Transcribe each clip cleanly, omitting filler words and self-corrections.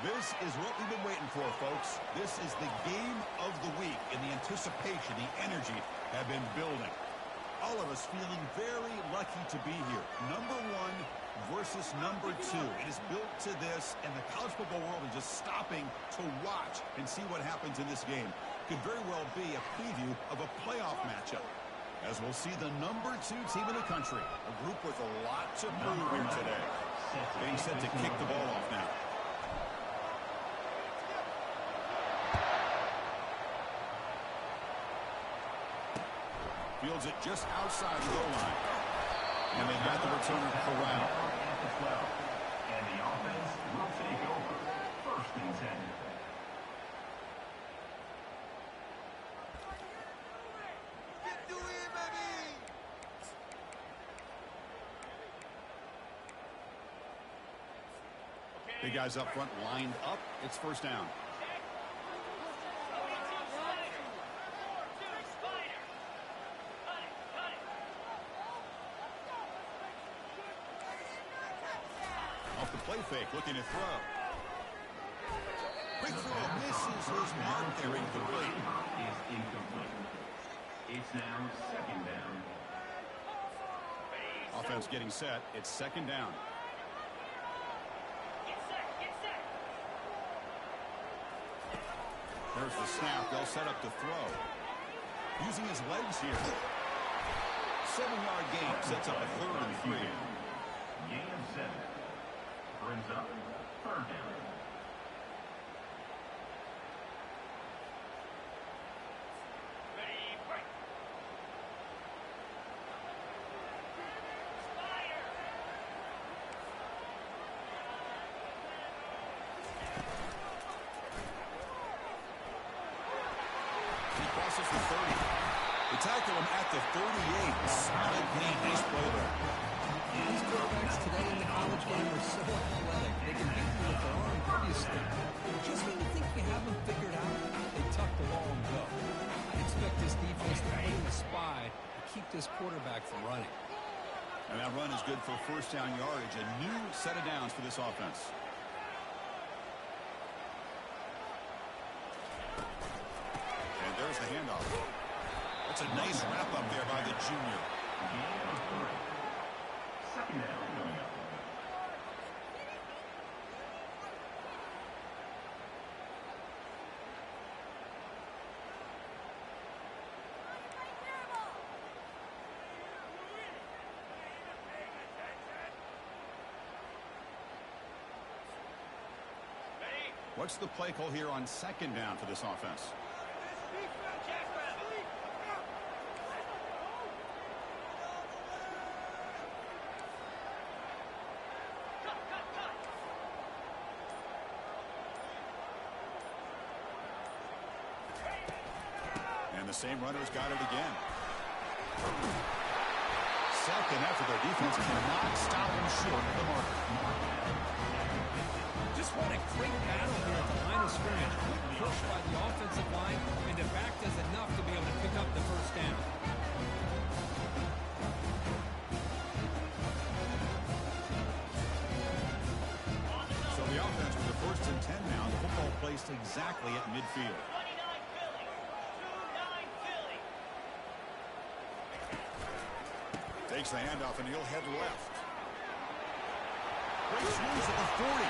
This is what we've been waiting for, folks. This is the game of the week, and the anticipation, the energy have been building. All of us feeling very lucky to be here. Number one versus number two. It is built to this, and the college football world is just stopping to watch and see what happens in this game. Could very well be a preview of a playoff matchup, as we'll see the number two team in the country, a group with a lot to prove here today. Being set to kick the ball off now. Fields it just outside the goal line. And they've got the returner corralled. And the offense will take over. First and 10. Big guys up front lined up. It's first down. Off the play fake, looking to throw. Quick throw, misses his mark there, incomplete. Is incomplete. It's now second down. Offense getting set. It's second down. There's the snap. They'll set up to throw. Using his legs here. 7-yard gain sets up a 3rd and 3. Gain of 7. Brings up 3rd down. Crosses the 30. They tackle him at the 38. Solid gain. Nice play there. These quarterbacks today in the college game are so athletic. They can beat you with their arm previously. Just when you think you have them figured out, they tuck the ball and go. I expect this defense to play in the spy to keep this quarterback from running. And that run is good for first down yardage. A new set of downs for this offense. There's the handoff. That's a nice wrap up there by the junior. Second down coming up. What's the play call here on second down for this offense? And the same runner's got it again. Second after their defense cannot stop him short of the marker. Just what a great battle here at the line of scrimmage. Pushed by the offensive line, and the back does enough to be able to pick up the first down. So the offense with the 1st and 10 now. The football placed exactly at midfield. Takes the handoff and he'll head left. Breaks loose at the 40.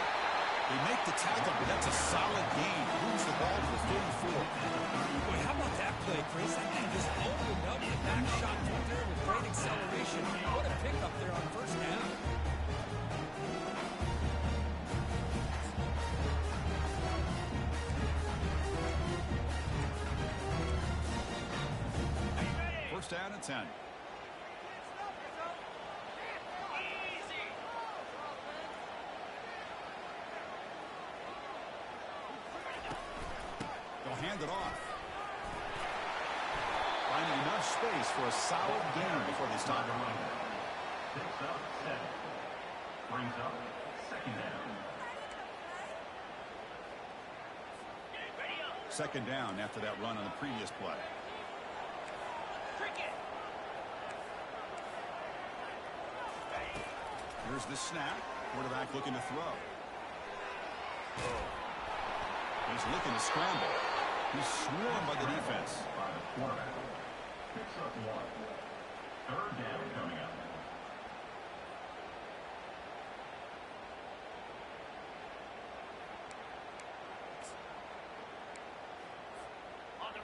They make the tackle, but that's a solid gain. Moves the ball to the 34. Boy, how about that play, Chris? That man just opened up the back shot through there with great acceleration. What a pickup there on first down. First down and 10. Hand it off. Finding enough space for a solid gain before they stop the run. Picks up 7. Brings up second down. Second down after that run on the previous play. Here's the snap. Quarterback looking to throw. He's looking to scramble. He's swarmed by the defense. By the quarterback. Picks up 1. Third down coming up.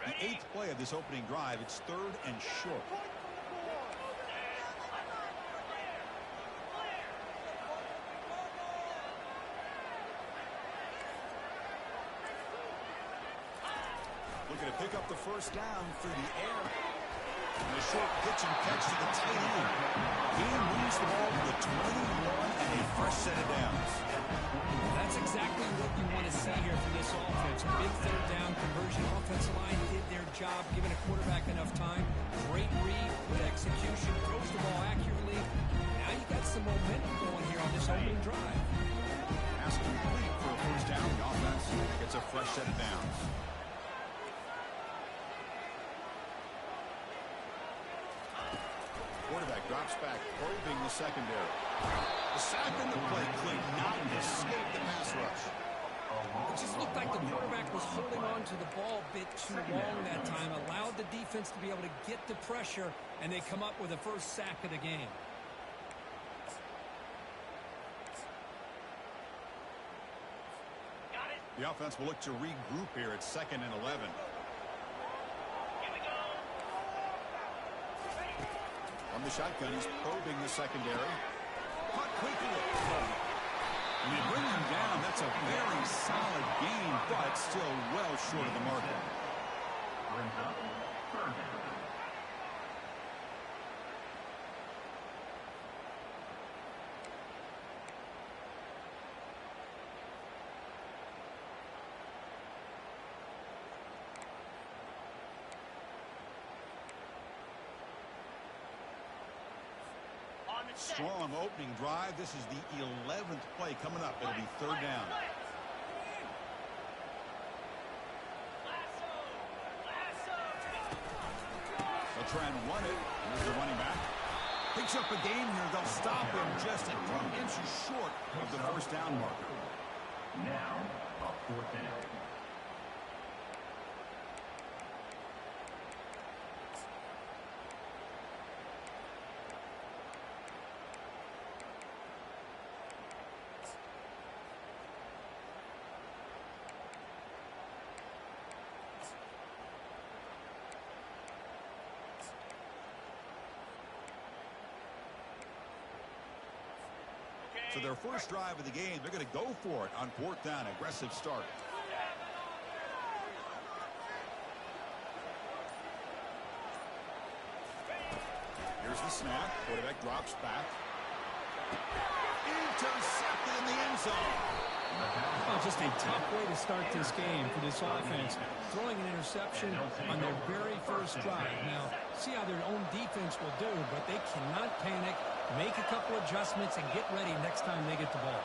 The 8th play of this opening drive. It's 3rd and short. Looking to pick up the first down through the air. And a short pitch and catch to the tight end. He moves the ball to the 21 and a fresh set of downs. That's exactly what you want to see here from this offense. A big third down conversion. Offensive line did their job, giving a quarterback enough time. Great read, good execution, throws the ball accurately. Now you got some momentum going here on this opening drive. Pass complete for a first down. The offense gets a fresh set of downs. Quarterback drops back, probing the secondary. The sack and the play could not escape the pass rush. It just looked like the quarterback was holding on to the ball a bit too long that time, allowed the defense to be able to get the pressure, and they come up with the first sack of the game. The offense will look to regroup here at 2nd and 11. From the shotgun, he's probing the secondary. Caught quickly. And they bring him down. That's a very solid gain, but still well short of the marker. Brings up 3rd down. Strong opening drive. This is the 11th play coming up. It'll be 3rd down. They'll try and run it. Here's the running back. Picks up a gain here. They'll stop him just a few inches short of the first down marker. Now, a 4th down. So their first drive of the game, they're going to go for it on 4th down. Aggressive start. Here's the snap. Quarterback drops back. Intercepted in the end zone. Oh, just a tough way to start this game for this offense. Throwing an interception on their very first drive. Now, see how their own defense will do, but they cannot panic. Make a couple adjustments and get ready next time they get the ball.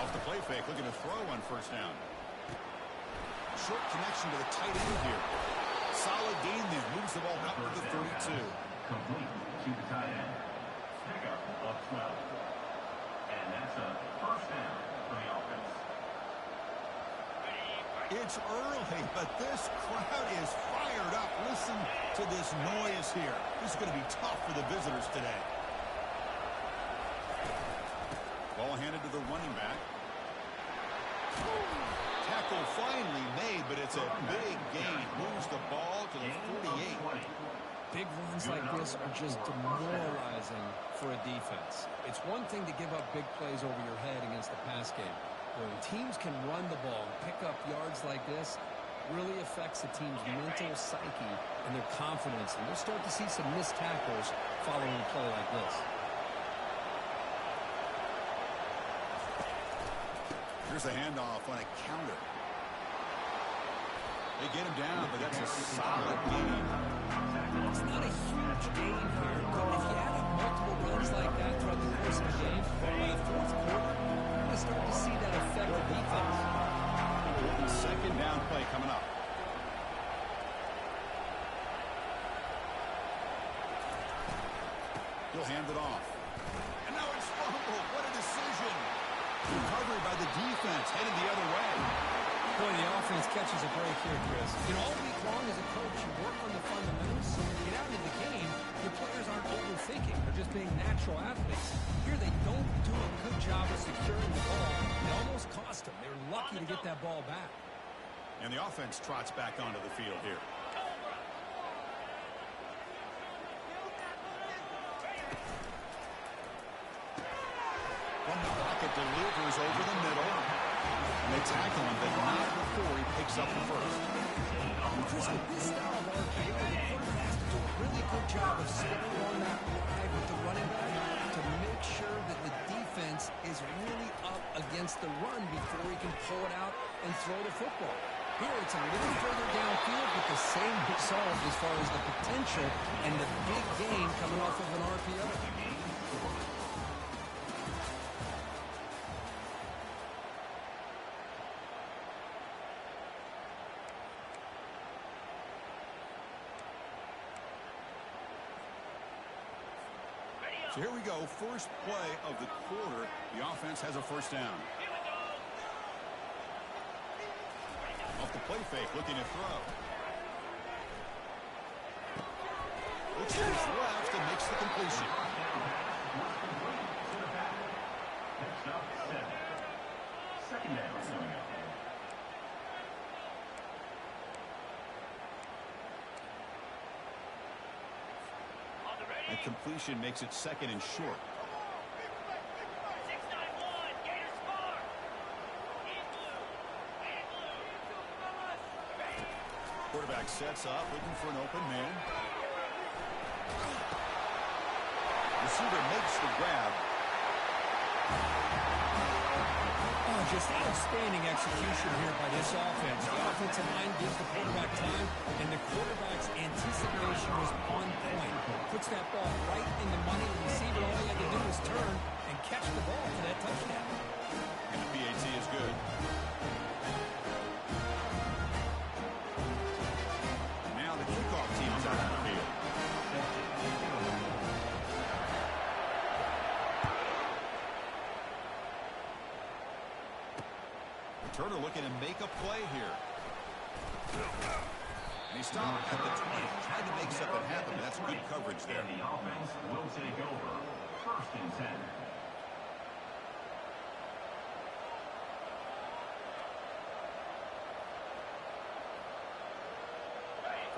Off the play fake, looking to throw on first down. Short connection to the tight end here. Solid gain there. Moves the ball out to the 32. Complete to the tight end. Pickup of 12. And that's a first down for the offense. It's early, but this crowd is fired up. Listen to this noise here. This is going to be tough for the visitors today. Ball handed to the running back. Tackle finally made, but it's a big gain. Moves the ball to the 48. Big runs like this are just demoralizing for a defense. It's one thing to give up big plays over your head against the pass game. When teams can run the ball and pick up yards like this, really affects the team's mental psyche and their confidence. And you'll start to see some missed tackles following a play like this. Here's a handoff on a counter. They get him down, but that's a solid gain. It's not a huge gain here, but if you have multiple runs like that throughout the course of the game, by the 4th quarter, you're going to start to see that affect the defense. Second down play coming up. He'll hand it off. And now it's fumbled. What a decision. Recovery by the defense, headed the other way. Boy, the offense catches a break here, Chris. All week long as a coach, you work on the fundamentals, so when you get out into the game, your players aren't overthinking. They're just being natural athletes. Here they don't do a good job of securing the ball. It almost cost them. They were lucky to get that ball back. And the offense trots back onto the field here. From the pocket, delivers over the middle. And they tackle him, but not before he picks up the first. Chris, with this style of RPO, the quarterback has to do a really good job of staying on that ride with the running back to make sure that the defense is really up against the run before he can pull it out and throw the football. Here it's a little further downfield, but the same result as far as the potential and the big gain coming off of an RPO. So here we go, first play of the quarter. The offense has a first down. Off the play fake, looking to throw. Looks to his left and makes the completion. Next up, 7. Second down coming up. That completion makes it second and short. Quarterback sets up, looking for an open man. Receiver makes the grab. Oh, just outstanding execution here by this offense. The offensive line gives the quarterback time, and the quarterback's anticipation was on point. Puts that ball right in the money. The receiver, all he had to do was turn and catch the ball for that touchdown. And the PAT is good. Now the kickoff team is out on the field. Turner looking to make a play here. And he stopped at the 20. Trying to make something happen. That's good coverage there. And the offense will take over. First and 10.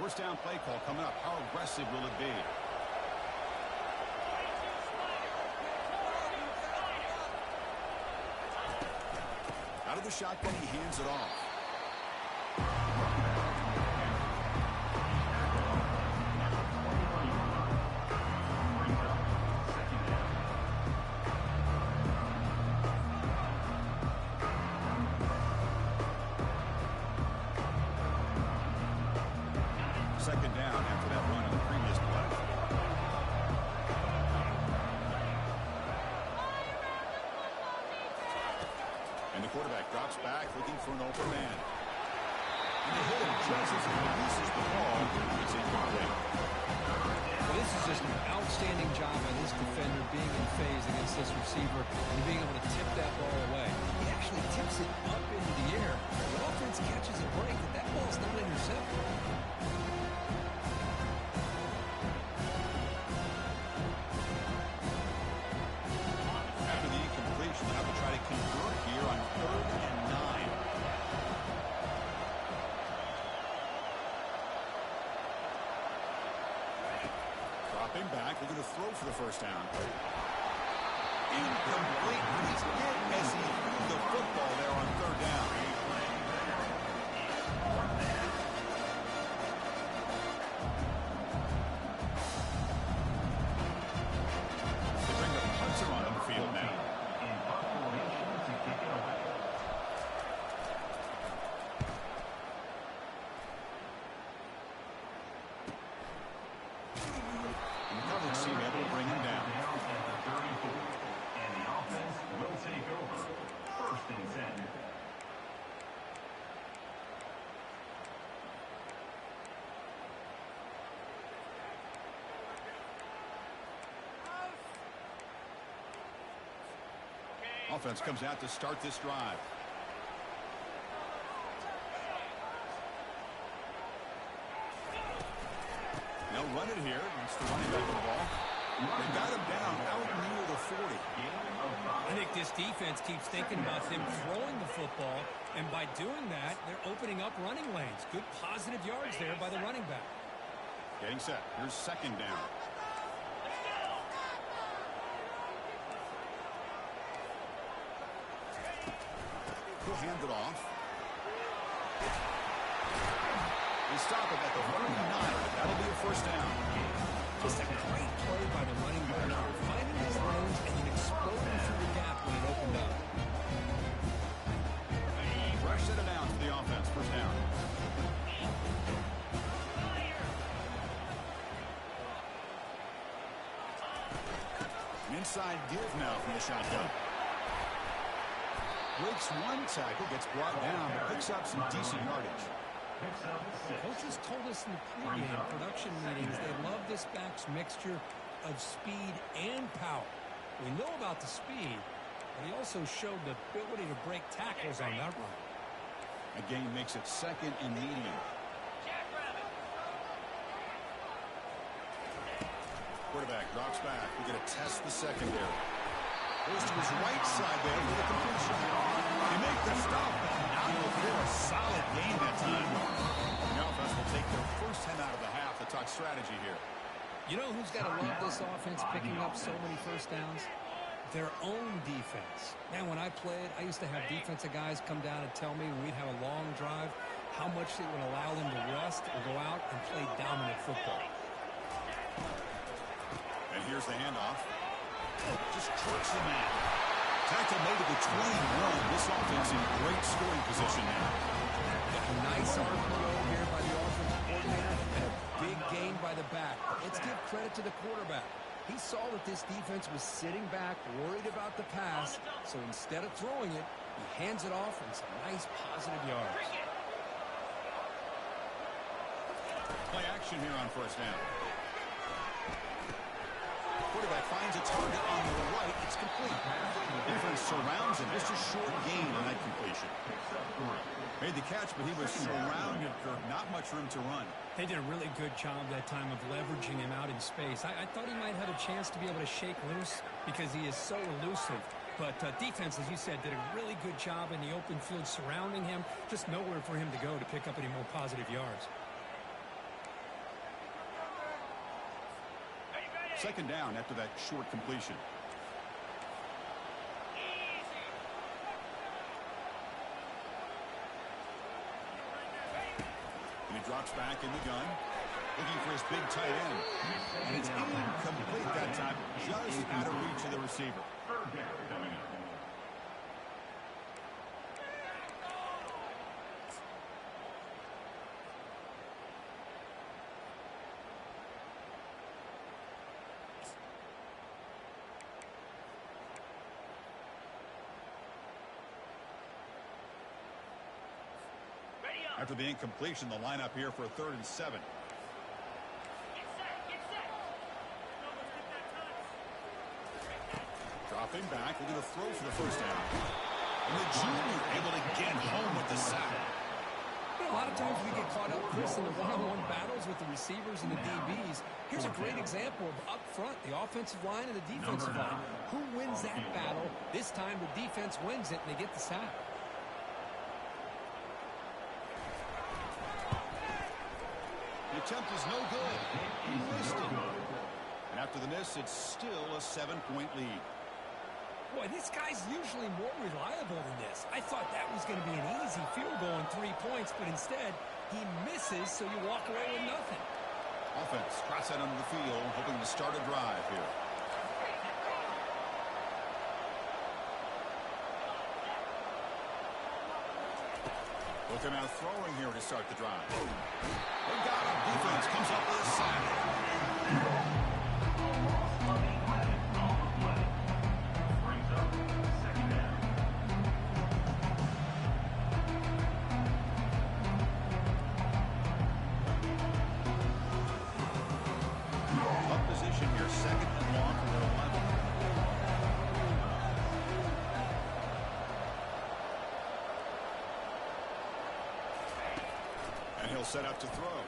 First down play call coming up. How aggressive will it be? Out of the shotgun, he hands it off. Second down after that run on the previous play. And the quarterback drops back, looking for an open man. And they hit him just as he releases the ball. It's incomplete. Well, this is just an outstanding job by this defender being in phase against this receiver and being able to tip that ball away. He actually tips it up into the air. The offense catches a break, but that ball's not intercepted. After the incompletion, they'll have to try to convert here on 3rd and 9. Dropping back, looking to throw for the first down. Incomplete. He's hit as he threw the football there on 3rd down. They bring the punter on the field now. In punt formation to kick it away. And the coverage team able to bring him down. Down at the 34. And the offense will take over. First and 10. offense comes out to start this drive. They'll run it here. It's the running back of the ball. They got him down out near the 40. I think this defense keeps thinking about them throwing the football, and by doing that, they're opening up running lanes. Good positive yards there by the running back. Getting set. Here's second down. He'll hand it off. They stop it at the 39. That'll be a first down. Just a great play by the running back, finding his lanes and then exploding through the gap when it opened up. Rush set it down to the offense. First down. An inside give now from the shotgun. Breaks one tackle, gets brought down, but picks up some decent yardage. Coaches told us in the pregame production meetings they love this back's mixture of speed and power. We know about the speed, but he also showed the ability to break tackles on that run. A gain makes it second and medium. Quarterback drops back. We're going to test the secondary. Goes to his right side there for the completion. They make the stop. Not before a solid gain that time. The offense will take their first 10 out of the half to talk strategy here. You know who's got to love this offense picking up so many first downs? Their own defense. Man, when I played, I used to have defensive guys come down and tell me when we'd have a long drive how much it would allow them to rest or go out and play dominant football. And here's the handoff. Just trucks the man. Tackle made at the 21. This offense in great scoring position now. A nice RPO here by the offensive coordinator and a big gain by the back. Let's give credit to the quarterback. He saw that this defense was sitting back, worried about the pass, so instead of throwing it, he hands it off and some nice positive yards. Play action here on first down. Quarterback finds a target on the right. It's complete. Defense surrounds him. Just a short gain on that completion. Made the catch, but he was surrounded for not much room to run. They did a really good job that time of leveraging him out in space. I thought he might have a chance to be able to shake loose because he is so elusive. But defense, as you said, did a really good job in the open field surrounding him. Just nowhere for him to go to pick up any more positive yards. Second down after that short completion. And he drops back in the gun, looking for his big tight end. And it's incomplete that time, just out of reach of the receiver. After the incompletion, the lineup here for a 3rd and 7. Dropping back, looking to throw for the first down. And the junior able to get home with the sack. A lot of times we get caught up, Chris, in the one-on-one battles with the receivers and the DBs. Here's a great example of up front, the offensive line and the defensive line. Who wins that battle? This time the defense wins it, and they get the sack. The attempt is no good. He missed it. And after the miss, it's still a 7-point lead. Boy, this guy's usually more reliable than this. I thought that was going to be an easy field goal and 3 points, but instead, he misses, so you walk away with nothing. Offense cross out onto the field, hoping to start a drive here. Looking out throwing here to start the drive. They got him. Defense comes up with a sack. Up position here, 2nd and long for their 11. he'll set up to throw.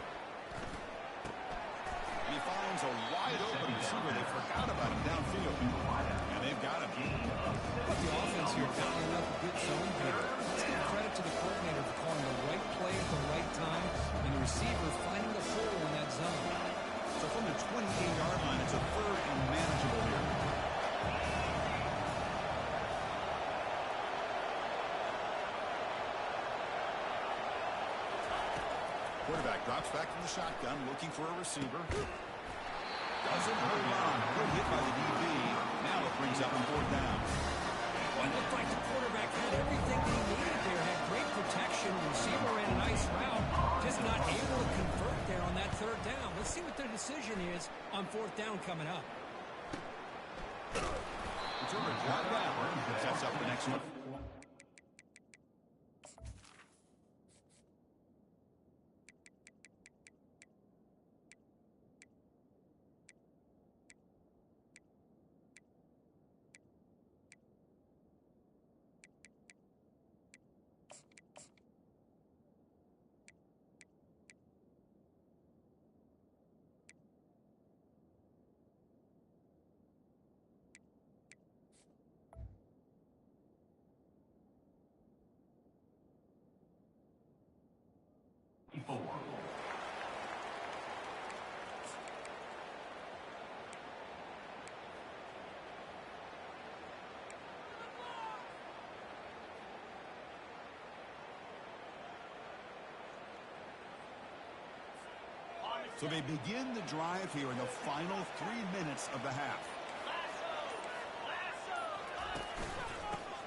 He finds a wide-open receiver. They forgot about him downfield. And they've got him. But the offense here dialing up a good zone here. Let's give credit to the coordinator for calling the right play at the right time, and the receiver finding the hole in that zone. So from the 28-yard line, it's a third and manageable here. Quarterback drops back from the shotgun, looking for a receiver. Doesn't hold on. Good hit by the DB. Now it brings up on fourth down. Well, it looked like the quarterback had everything that he needed there. Had great protection. Receiver ran a nice route. Just not able to convert there on that third down. Let's see what their decision is on fourth down coming up. Returner drop down. Sets up the next one. So they begin the drive here in the final 3 minutes of the half.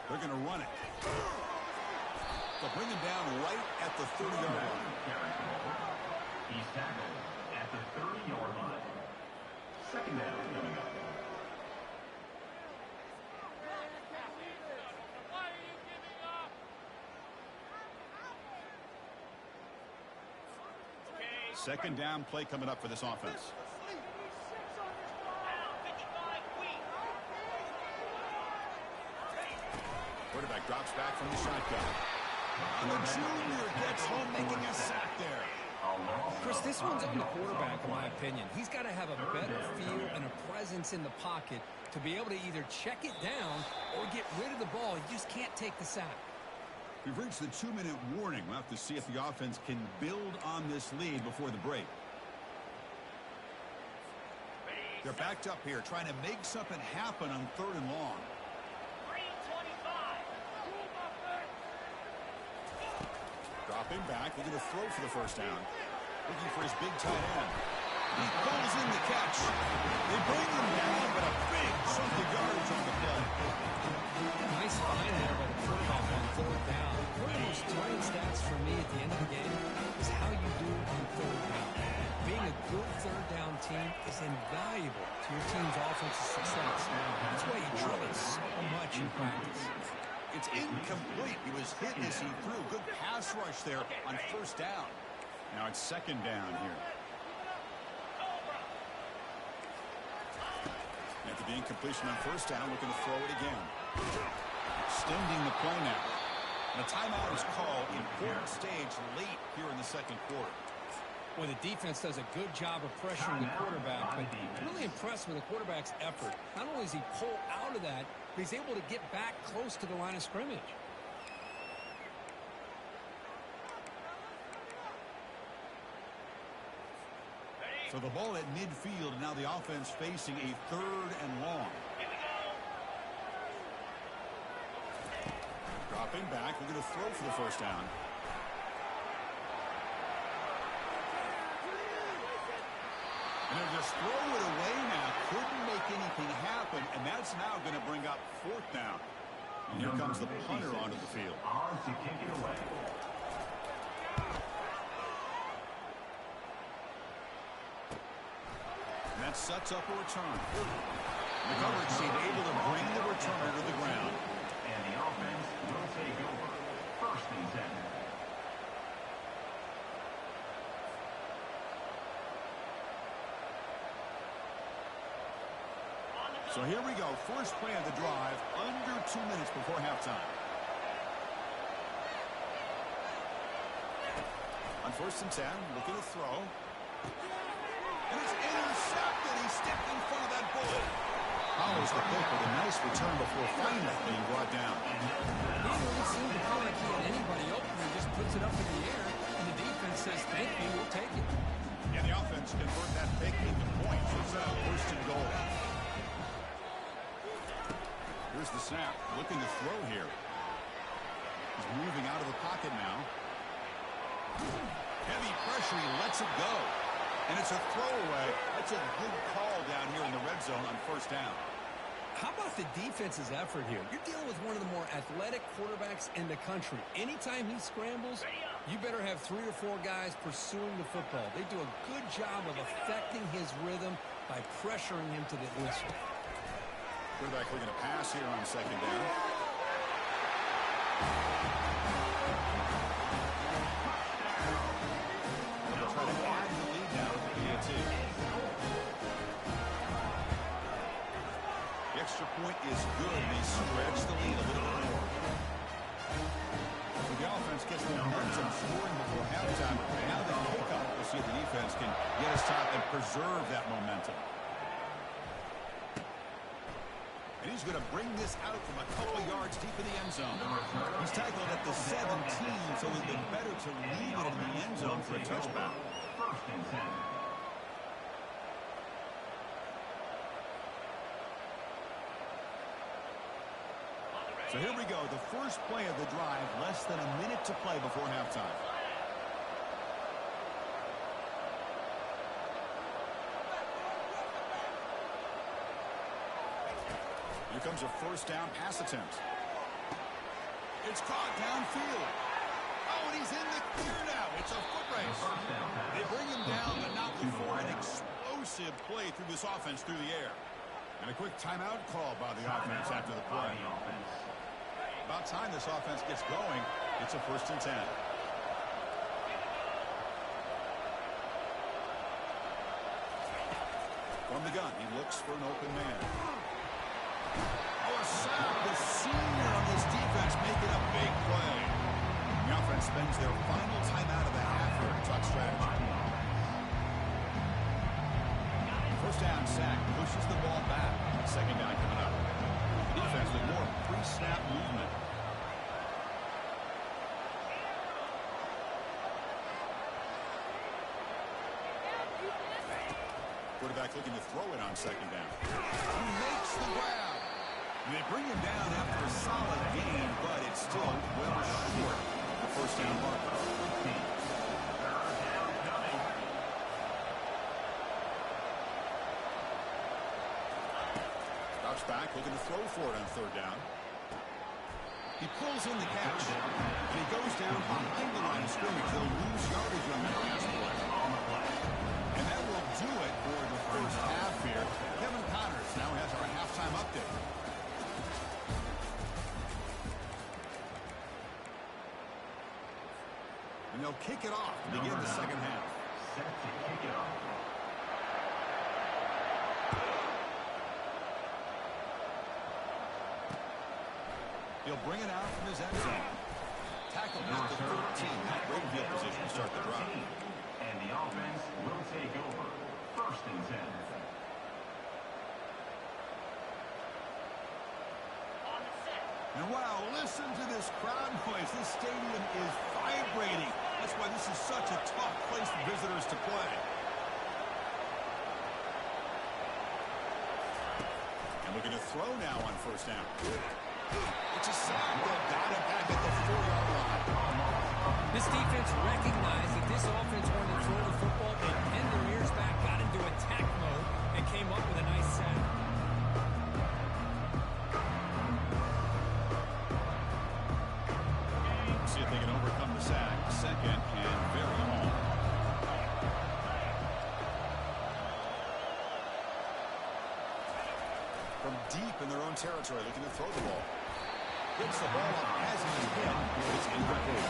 They're going to run it. They'll bring him down right at the 30-yard line. He's tackled at the 30-yard line. Second down coming up. Second down play coming up for this offense. Quarterback drops back from the shotgun. And the junior gets home making a sack there. Chris, this one's on the quarterback, in my opinion. He's got to have a better feel and a presence in the pocket to be able to either check it down or get rid of the ball. He just can't take the sack. We've reached the 2-minute warning. We'll have to see if the offense can build on this lead before the break. They're backed up here, trying to make something happen on third and long. Dropping back, looking to throw for the first down. Looking for his big tight end. He pulls in the catch. They bring him down, but a big chunk of yardage on the play. Nice find there by the quarterback on third down. One of the most telling stats for me at the end of the game is how you do on third down. Being a good third down team is invaluable to your team's offensive success. That's why you drill it so much in practice. It's incomplete. He was hit as he threw. Good pass rush there on first down. Now it's second down here. After the incompletion on first down, looking to throw it again. Extending the play now. And a timeout is called. Important stage late here in the second quarter. Well, the defense does a good job of pressuring the quarterback, but really impressed with the quarterback's effort. Not only does he pull out of that, but he's able to get back close to the line of scrimmage. So the ball at midfield, and now the offense facing a third and long. Dropping back, we're going to throw for the first down. And they'll just throw it away now. Couldn't make anything happen, and that's now going to bring up fourth down. And here comes the punter onto the field. On to kick it away. And that sets up a return. The coverage team able to bring the returner to the ground. And the offense will take over. First and 10. So here we go. First play of the drive, under 2 minutes before halftime. On first and 10, looking to throw. And it's intercepted. He stepped in front of that bullet. Follows the pick with a nice return before finally being brought down. He didn't really seem to feel like he had anybody open. He just puts it up in the air, and the defense says, thank you, we'll take it. And the offense convert that pick into points. It's first and goal. Here's the snap. Looking to throw here. He's moving out of the pocket now. Heavy pressure. He lets it go. And it's a throwaway. That's a good call down here in the red zone on first down. How about the defense's effort here? You're dealing with one of the more athletic quarterbacks in the country. Anytime he scrambles, you better have 3 or 4 guys pursuing the football. They do a good job of affecting his rhythm by pressuring him to the whistle. Quarterback looking to pass here on second down. They'll try to add the lead now with the PAT. The extra point is good. They stretch the lead a little bit more. So the offense gets the momentum scoring before halftime. Now the kickoff. We'll see if the defense can get us top and preserve that momentum. And he's going to bring this out from a couple yards deep in the end zone. He's tackled at the 17, so it would be better to leave it in the end zone for a touchback. First and 10. So here we go, the first play of the drive, less than a minute to play before halftime. Here comes a first down pass attempt. It's caught downfield. Oh, and he's in the clear now. It's a foot race. They bring him down, but not before an explosive play through this offense through the air. And a quick timeout call by the offense after the play. About time this offense gets going. It's a first and 10. From the gun, he looks for an open man. Oh, a sack. The senior on this defense making a big play. The offense spends their final timeout of the half here to talk strategy. First down sack. Pushes the ball back. Second down coming up. The defense with more pre-snap movement. Quarterback looking to throw it on second down. He makes the grab. And they bring him down after a solid gain, but it's still well short of the first down marker. Drops back, looking to throw for it on third down. He pulls in the catch, and he goes down behind the line of scrimmage. They'll lose yardage on that pass play. And that will do it for the first half here. Kevin Connors now has our halftime update. And they'll kick it off to begin the second half. Set to kick it off. He'll bring it out from his end zone. Tackled at the 13. Great field position to start the drive. And the offense will take over. First and 10. And wow, listen to this crowd noise. This stadium is vibrating. That's why this is such a tough place for visitors to play. And looking to throw now on first down. It's a sack. They've got it back at the 4-yard line. This defense recognized that this offense wanted to throw the football. They pinned their ears back, got into attack mode, and came up with a nice sack. See if they can overcome the sack. Second and very long. From deep in their own territory, looking to throw the ball. Gets the ball up as he's hit. It's incomplete.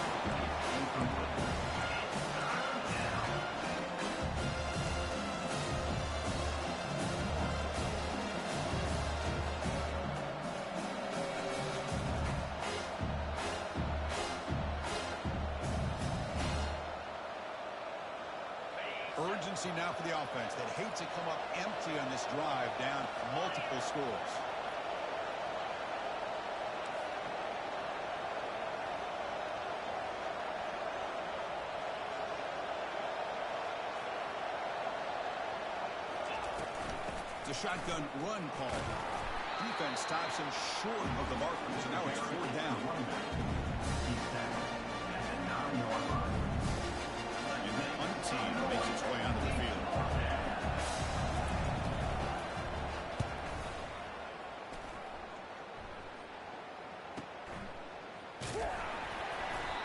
see now for the offense. They'd hate to come up empty on this drive, down multiple scores. It's a shotgun run call. Defense stops him short of the marker, so now it's 4th down. And the punt team makes its way onto the field.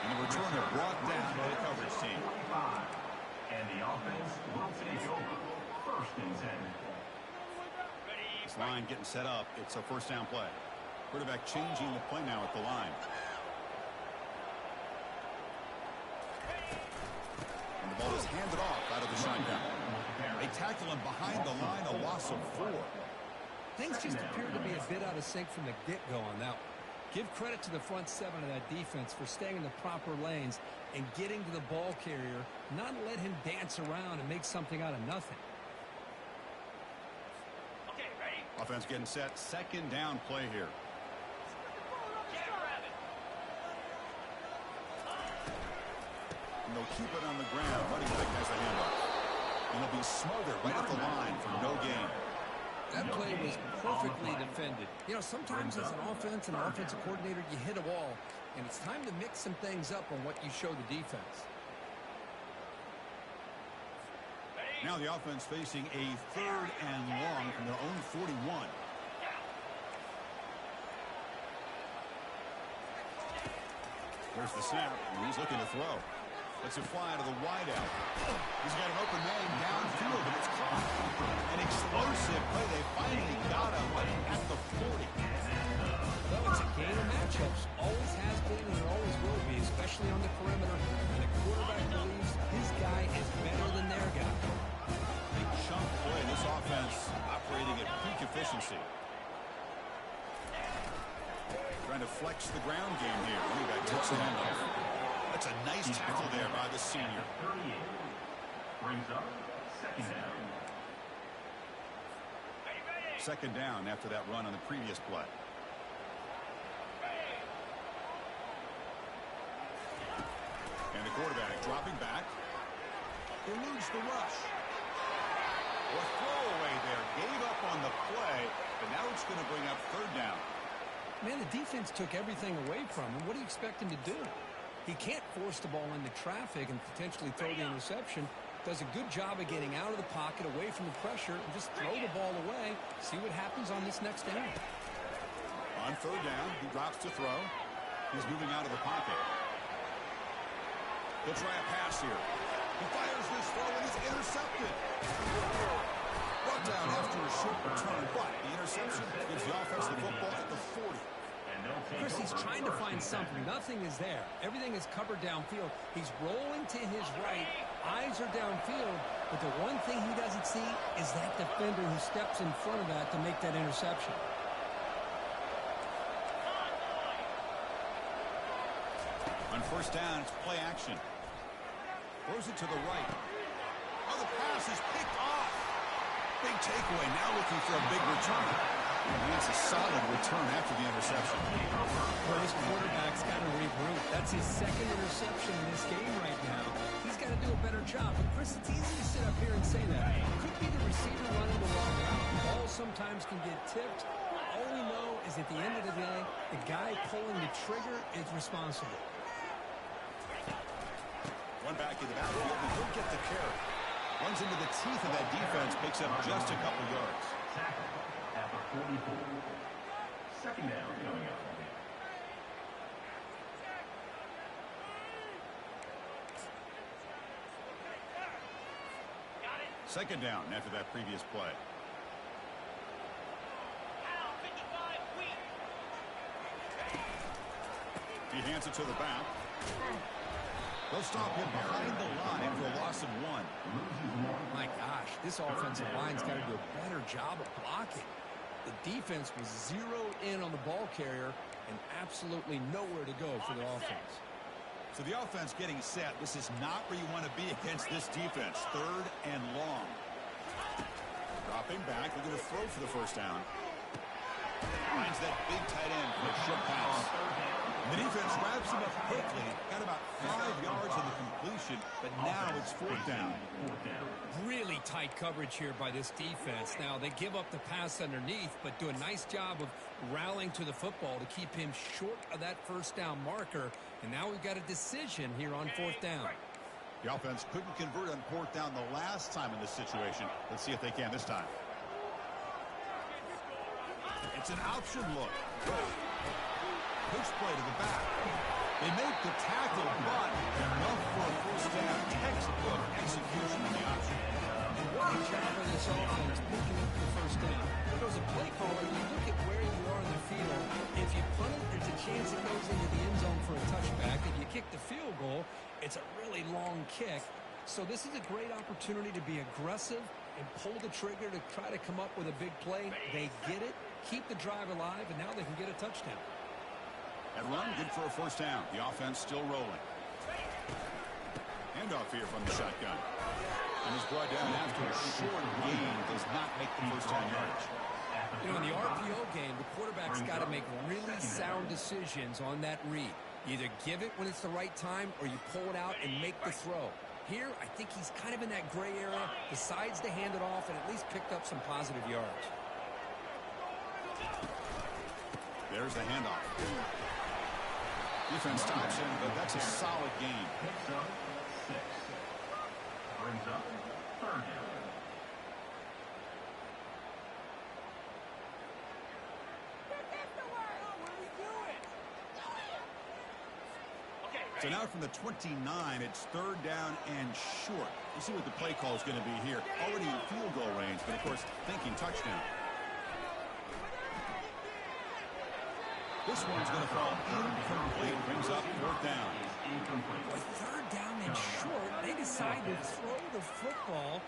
And the returner brought down by the coverage team. And the offense will take over. 1st and 10. This line getting set up. It's a 1st down play. Quarterback changing the play now at the line. And the ball is handed off out of the shotgun. They tackle him behind the line, a loss of 4. Things just appear to be a bit out of sync from the get-go on that one. Give credit to the front 7 of that defense for staying in the proper lanes and getting to the ball carrier, not let him dance around and make something out of nothing. Offense getting set. 2nd down play here. And they'll keep it on the ground. Running back has a handoff. And he'll be smothered right at the line for no gain. That play was perfectly defended. You know, sometimes as an offense and an offensive coordinator, you hit a wall, and it's time to mix some things up on what you show the defense. Now the offense facing a 3rd and long from their own 41. There's the snap, and he's looking to throw. Lets it fly to the wideout. He's got an open man downfield, and it's caught. An explosive play. They finally got him at the 40. Well, it's a game of matchups. Always has been and it always will be, especially on the perimeter. And the quarterback believes his guy is better than their guy. Big chunk play. This offense operating at peak efficiency. Trying to flex the ground game here. Running back takes the handoff. That's a nice tackle there by the senior. 38 brings up 2nd down. 2nd down after that run on the previous play. And the quarterback dropping back. Eludes the rush. Or throwaway there. Gave up on the play, but now it's going to bring up 3rd down. Man, the defense took everything away from him. What do you expect him to do? He can't force the ball into traffic and potentially throw the interception. Does a good job of getting out of the pocket, away from the pressure, and just throw the ball away. See what happens on this next down. On 3rd down, he drops to throw. He's moving out of the pocket. He'll try a pass here. He fires this throw, and it's intercepted. Brought down after a short return, but the interception gives the offense the football at the 40. Chris, he's trying to find something. Nothing is there. Everything is covered downfield. He's rolling to his right. Eyes are downfield. But the one thing he doesn't see is that defender who steps in front of that to make that interception. On 1st down, it's play action. Throws it to the right. Oh, the pass is picked off. Big takeaway. Now looking for a big return. And that's a solid return after the interception. Well, this quarterback's got to regroup. That's his 2nd interception in this game right now. He's got to do a better job. But, Chris, it's easy to sit up here and say that. It could be the receiver running the wrong route. Balls sometimes can get tipped. All we know is at the end of the day, the guy pulling the trigger is responsible. Run back in the backfield, and he'll get the carry. Runs into the teeth of that defense, picks up just a couple yards. Tackle at the 44. 2nd down coming up. Second down after that previous play. He hands it to the back. They'll stop him behind the line for a loss of 1. My gosh, this offensive line's got to do a better job of blocking. The defense was zeroed in on the ball carrier and absolutely nowhere to go for the offense. So the offense getting set. This is not where you want to be against this defense. 3rd and long. Dropping back. Looking to throw for the first down. Finds that big tight end for a short pass. The defense wraps him up quickly. Got about 5 yards on the completion, but now it's 4th down. Really tight coverage here by this defense. Now, they give up the pass underneath, but do a nice job of rallying to the football to keep him short of that first down marker. And now we've got a decision here on 4th down. The offense couldn't convert on 4th down the last time in this situation. Let's see if they can this time. It's an option look. Push play to the back. They make the tackle, but enough for a first down. Textbook execution on the option. Great job of this offense picking up the first down. There goes a play caller. You look at where you are in the field. If you punt it, there's a chance it goes into the end zone for a touchback. If you kick the field goal, it's a really long kick. So this is a great opportunity to be aggressive and pull the trigger to try to come up with a big play. They get it, keep the drive alive, and now they can get a touchdown. That run, good for a first down. The offense still rolling. Handoff here from the shotgun. And is brought down after a short gain. Does not make the first down yardage. You know, in the RPO game, the quarterback's got to make really sound decisions on that read. You either give it when it's the right time or you pull it out and make the throw. Here, I think he's kind of in that gray area, decides to hand it off and at least picked up some positive yards. There's the handoff. Defense stops him, but that's a solid game. Picks up 6. Brings up 3rd down. So now from the 29, it's 3rd down and short. We'll see what the play call is going to be here. Already in field goal range, but of course thinking touchdown. This one's going to fall incomplete. Brings up 4th down. With 3rd down and short, they decide to throw the football,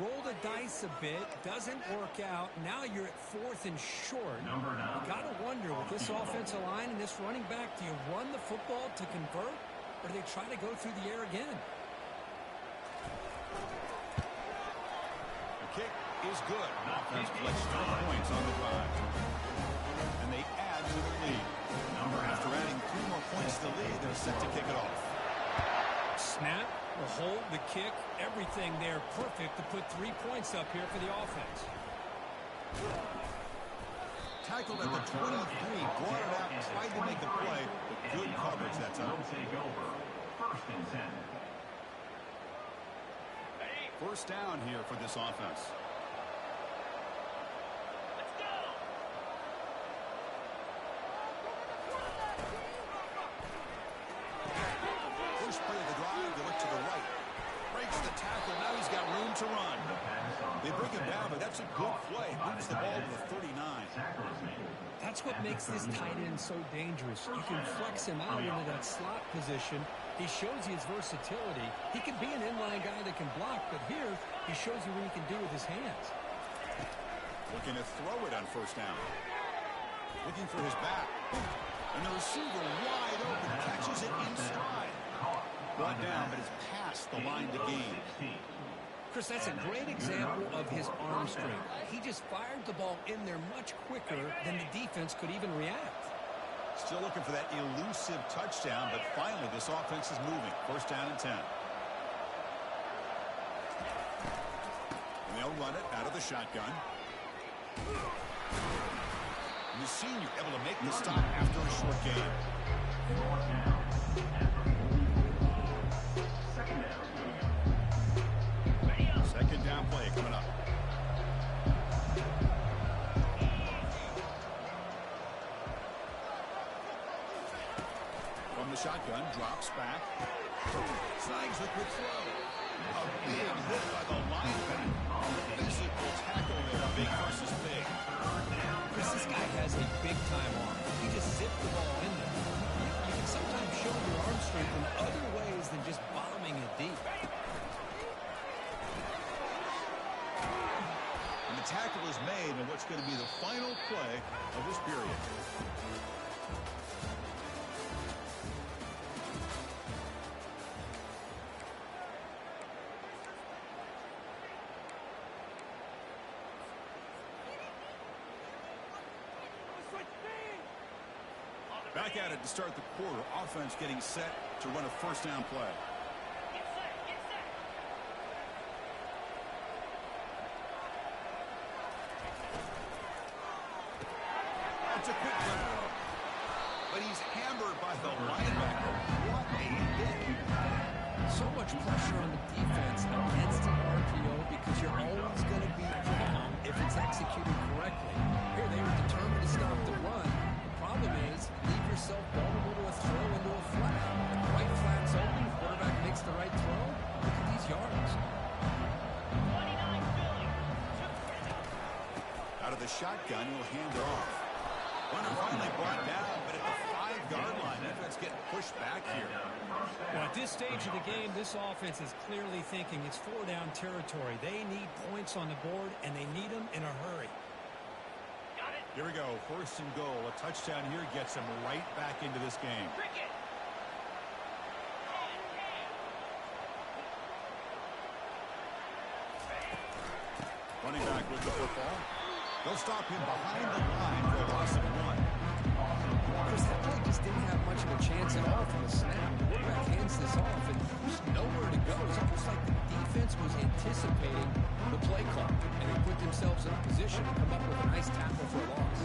roll the dice a bit, doesn't work out. Now you're at 4th and short. You got to wonder, with this offensive line and this running back, do you run the football to convert, or do they try to go through the air again? The kick is good. Offense collects 3 points on the drive. And they add to the lead. After adding 3 more points to the lead, they're set to kick it off. Snap, the hold, the kick, everything there perfect to put 3 points up here for the offense. Tackled at the 23, brought it out, tried to make a play, but good coverage that time. First and 10. First down here for this offense. First play of the drive, they look to the right. Breaks the tackle, now he's got room to run. They bring him down, but that's a good play. Moves the ball to the 39. That's what makes this tight end so dangerous. You can flex him out into that slot position. He shows you his versatility. He can be an inline guy that can block, but here he shows you what he can do with his hands. Looking to throw it on first down. Looking for his back. And the receiver wide open, catches it inside. Brought down, but it's past the line to gain. Chris, that's a great example of his arm strength. He just fired the ball in there much quicker than the defense could even react. Still looking for that elusive touchdown, but finally this offense is moving. First down and 10. And they'll run it out of the shotgun. And the senior able to make the stop after a short gain. Second down play coming up. From the shotgun, drops back. Snags the quick throw. A big hit by the linebacker. Physical tackle there, big versus big. Chris, this guy has a big-time arm. He just zipped the ball in there. You can sometimes show your arm strength in other ways than just bombing it deep. And the tackle is made in what's going to be the final play of this period. Back at it to start the quarter. Offense getting set to run a first down play. It's a quick round. But he's hammered by the linebacker. What a hit. So much pressure on the defense against an RPO because you're always going to be wrong if it's executed correctly. Here they were determined to stop the run. The problem is you leave yourself vulnerable to a throw into a flat. The right flat's open, quarterback makes the right throw. Look at these yards. Out of the shotgun, he'll hand it off. Runner finally brought down, but at the 5-yard line, defense getting pushed back here. Well, at this stage of the game, this offense is clearly thinking it's 4-down territory. They need points on the board, and they need them in a hurry. Here we go, first and goal. A touchdown here gets him right back into this game. Running back with the football. They'll stop him behind the line for a loss of 1. Chris, that play just didn't have much of a chance at all from the snap. The quarterback hands this off, and there's nowhere to go. It's almost like the defense was anticipating the play call, and they put themselves in a position to come up with a nice tackle for a loss.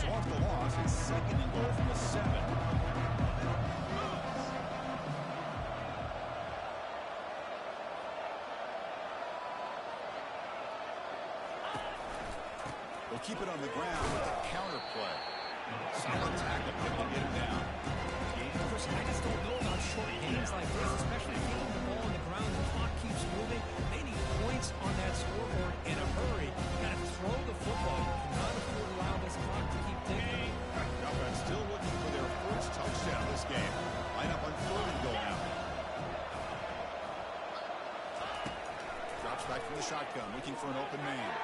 So off the loss, it's second and goal from the 7. They'll keep it on the ground with a counter play. Solid tackle, able to get him down. Chris, I just don't know about short games like this, especially keeping the ball on the ground. The clock keeps moving. They need points on that scoreboard in a hurry. Got to throw the football. You cannot afford to allow this clock to keep ticking. Offense still looking for their first touchdown this game. Line up on 3rd and goal now. Drops back from the shotgun, looking for an open man.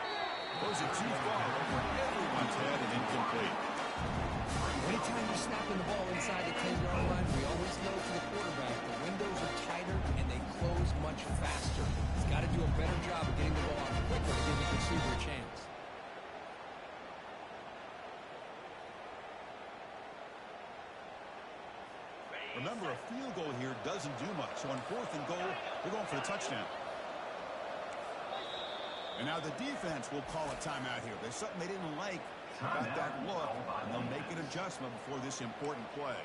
Throws it too far over everyone's head and incomplete. Anytime you're snapping the ball inside the 10-yard line, we always know for the quarterback, the windows are tighter and they close much faster. He's got to do a better job of getting the ball out quicker to give his receiver a chance. Remember, a field goal here doesn't do much. So on 4th and goal, they're going for the touchdown. And now the defense will call a timeout here. There's something they didn't like about that look, and they'll make an adjustment before this important play.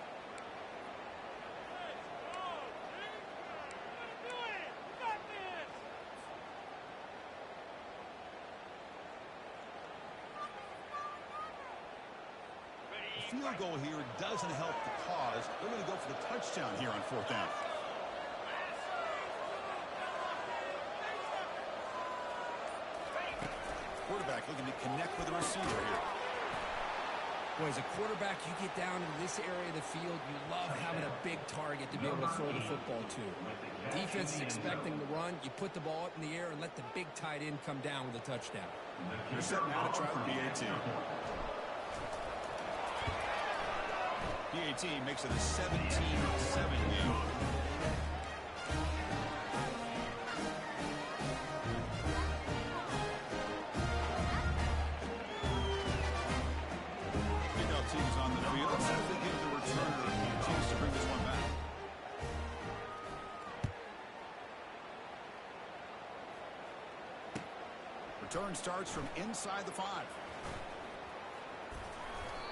The field goal here doesn't help the cause. They're going to go for the touchdown here on 4th down. Quarterback looking to connect with the receiver here. Boy, as a quarterback, you get down into this area of the field, you love having a big target to be able to throw the football to. Defense is expecting the run. You put the ball up in the air and let the big tight end come down with a touchdown. They're setting out to try the PAT. PAT makes it a 17-7 game. Teams on the field. Let's see if they give the returner a chance to bring this one back. Return starts from inside the 5.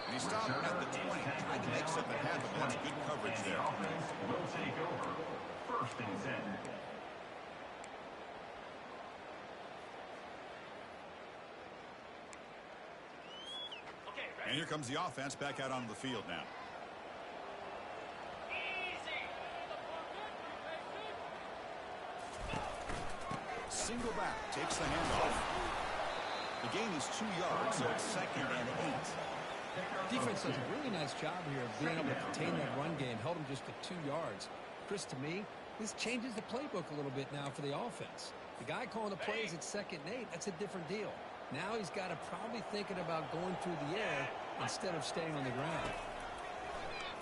And he stopped at the 20, trying to make something happen. That's good coverage there. Will take over. 1st and 10. And here comes the offense back out onto the field now. Single back, takes the handoff. The gain is 2 yards, so it's 2nd and 8. Defense does a really nice job here of being able to contain that run game. Held him just to 2 yards. Chris, to me, this changes the playbook a little bit now for the offense. The guy calling the plays at 2nd and 8, that's a different deal. Now he's got to probably thinking about going through the air instead of staying on the ground.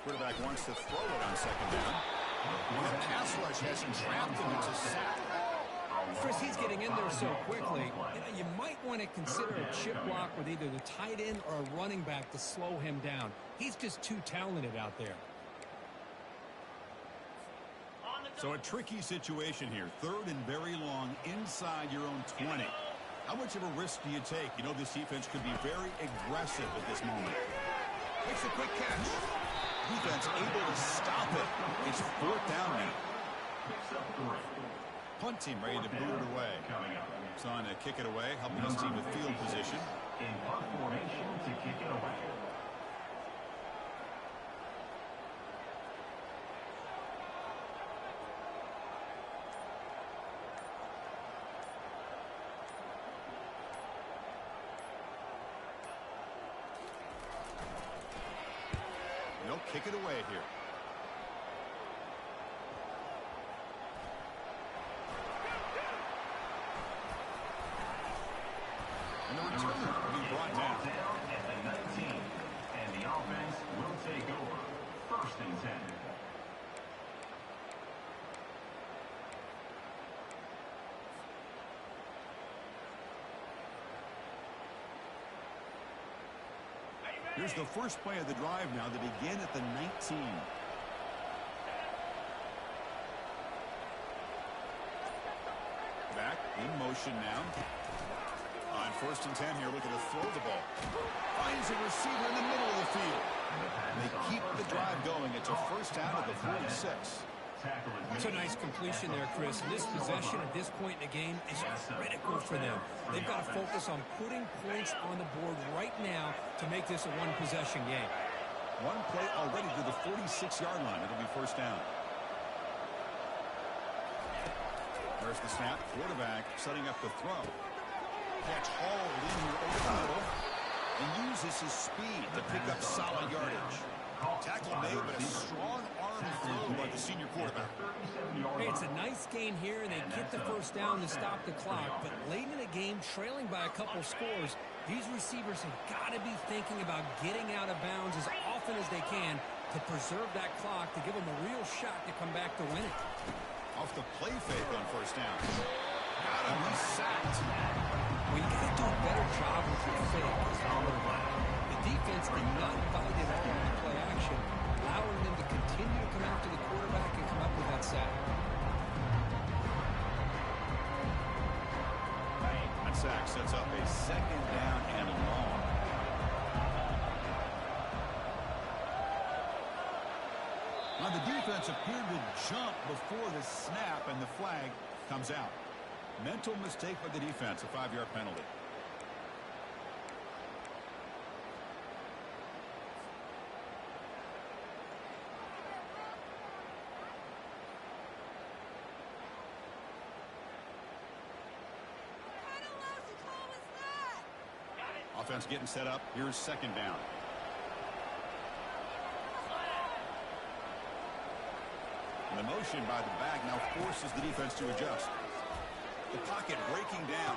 Quarterback wants to throw it on 2nd down. The pass rush has trapped him. It's a sack. Chris, he's getting in there so quickly. You might want to consider a chip block with either the tight end or a running back to slow him down. He's just too talented out there. So a tricky situation here. 3rd and very long inside your own 20. How much of a risk do you take? You know this defense could be very aggressive at this moment. Makes a quick catch. Defense able to stop it. It's 4th down now. Punt team ready to boot it away. It's on to kick it away, helping his team with field position. In punt formation to kick it away. They'll kick it away here. And the return will be brought down. At the 19. And the offense will take over. 1st and 10. Here's the first play of the drive now to begin at the 19. Back in motion now. On 1st and 10 here, looking to throw the ball. Finds a receiver in the middle of the field. And they keep the drive going. It's a 1st down at the 46. That's a nice completion there, Chris. And this possession at this point in the game is critical for them. They've got to focus on putting points on the board right now to make this a one-possession game. One play already to the 46-yard line. It'll be 1st down. There's the snap. Quarterback setting up the throw. Catch hauled in here over the middle and uses his speed to pick up solid yardage. Tackle made, but a strong arm throw by the senior quarterback. Hey, it's a nice game here, and they get the 1st down to stop the clock. But late in the game, trailing by a couple scores, these receivers have got to be thinking about getting out of bounds as often as they can to preserve that clock, to give them a real shot to come back to win it. Off the play fake on 1st down. Got him. He's sacked. Well, you got to do a better job with your fake as a quarterback. The defense did not bite at all on the play action, allowing them to continue to come after the quarterback and come up with that sack. That sack sets up a 2nd down and long. Now the defense appeared to jump before the snap, and the flag comes out. Mental mistake by the defense, a 5-yard penalty. Offense getting set up. Here's 2nd down. And the motion by the back now forces the defense to adjust. The pocket breaking down.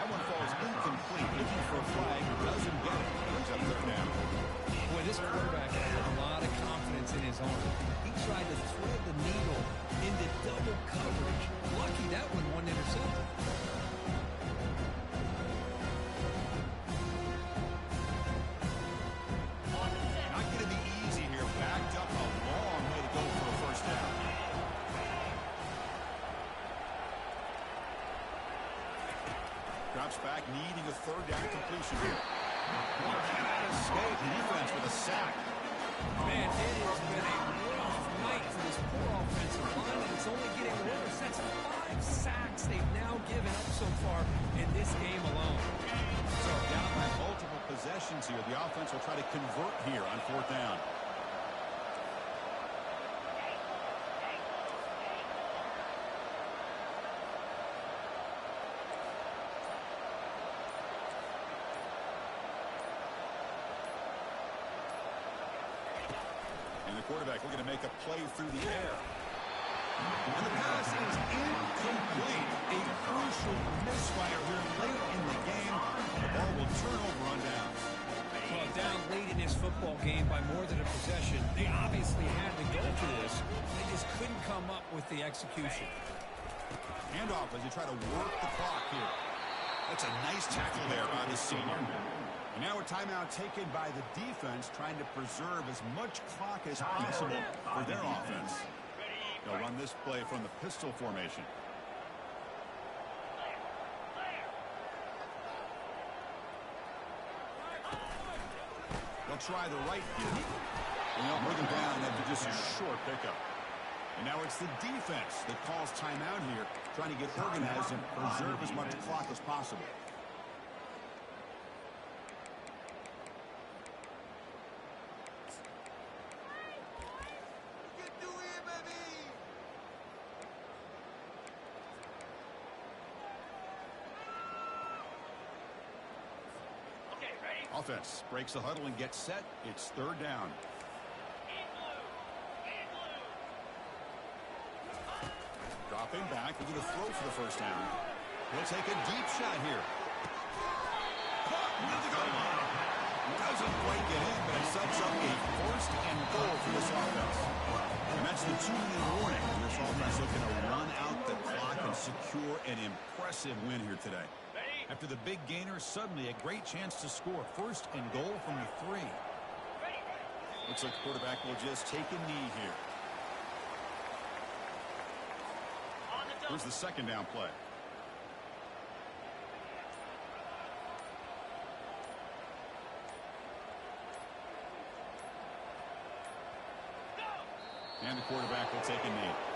That one falls incomplete. Looking for a flag. Doesn't get it. Brings up 3rd down. Boy, this quarterback has a lot of confidence in his arm. He tried to thread the needle into double coverage. Lucky that one wasn't intercepted. Not going to be easy here. Backed up a long way to go for a 1st down. Drops back, needing a 3rd down completion here. Cannot escape. The defense with a sack. Man, it has been a rough night for this poor offensive line, and it's only getting worse. That's 5 sacks they've now given up so far in this game alone. So down by multiple possessions here. The offense will try to convert here on 4th down. Quarterback looking to make a play through the air. And the pass is incomplete. A crucial misfire here late in the game. The ball will turn over on downs. Well, down late in this football game by more than a possession, they obviously had to go for this. They just couldn't come up with the execution. Handoff as they try to work the clock here. That's a nice tackle there by the senior. And now a timeout taken by the defense, trying to preserve as much clock as possible for their offense. They'll run this play from the pistol formation. They'll try the right here. And they'll bring them down after just a short pickup. And now it's the defense that calls timeout here, trying to get organized and preserve as much clock as possible. Offense breaks the huddle and gets set. It's third down. Dropping back, we're going to throw for the first down. He'll take a deep shot here. Caught near the goal line. Doesn't quite get in, but it sets up a first and goal for this offense. And that's the 2-minute warning. This offense looking to run out the clock and secure an impressive win here today. After the big gainer, suddenly a great chance to score. First and goal from the 3. Looks like the quarterback will just take a knee here. Here's the second down play. And the quarterback will take a knee.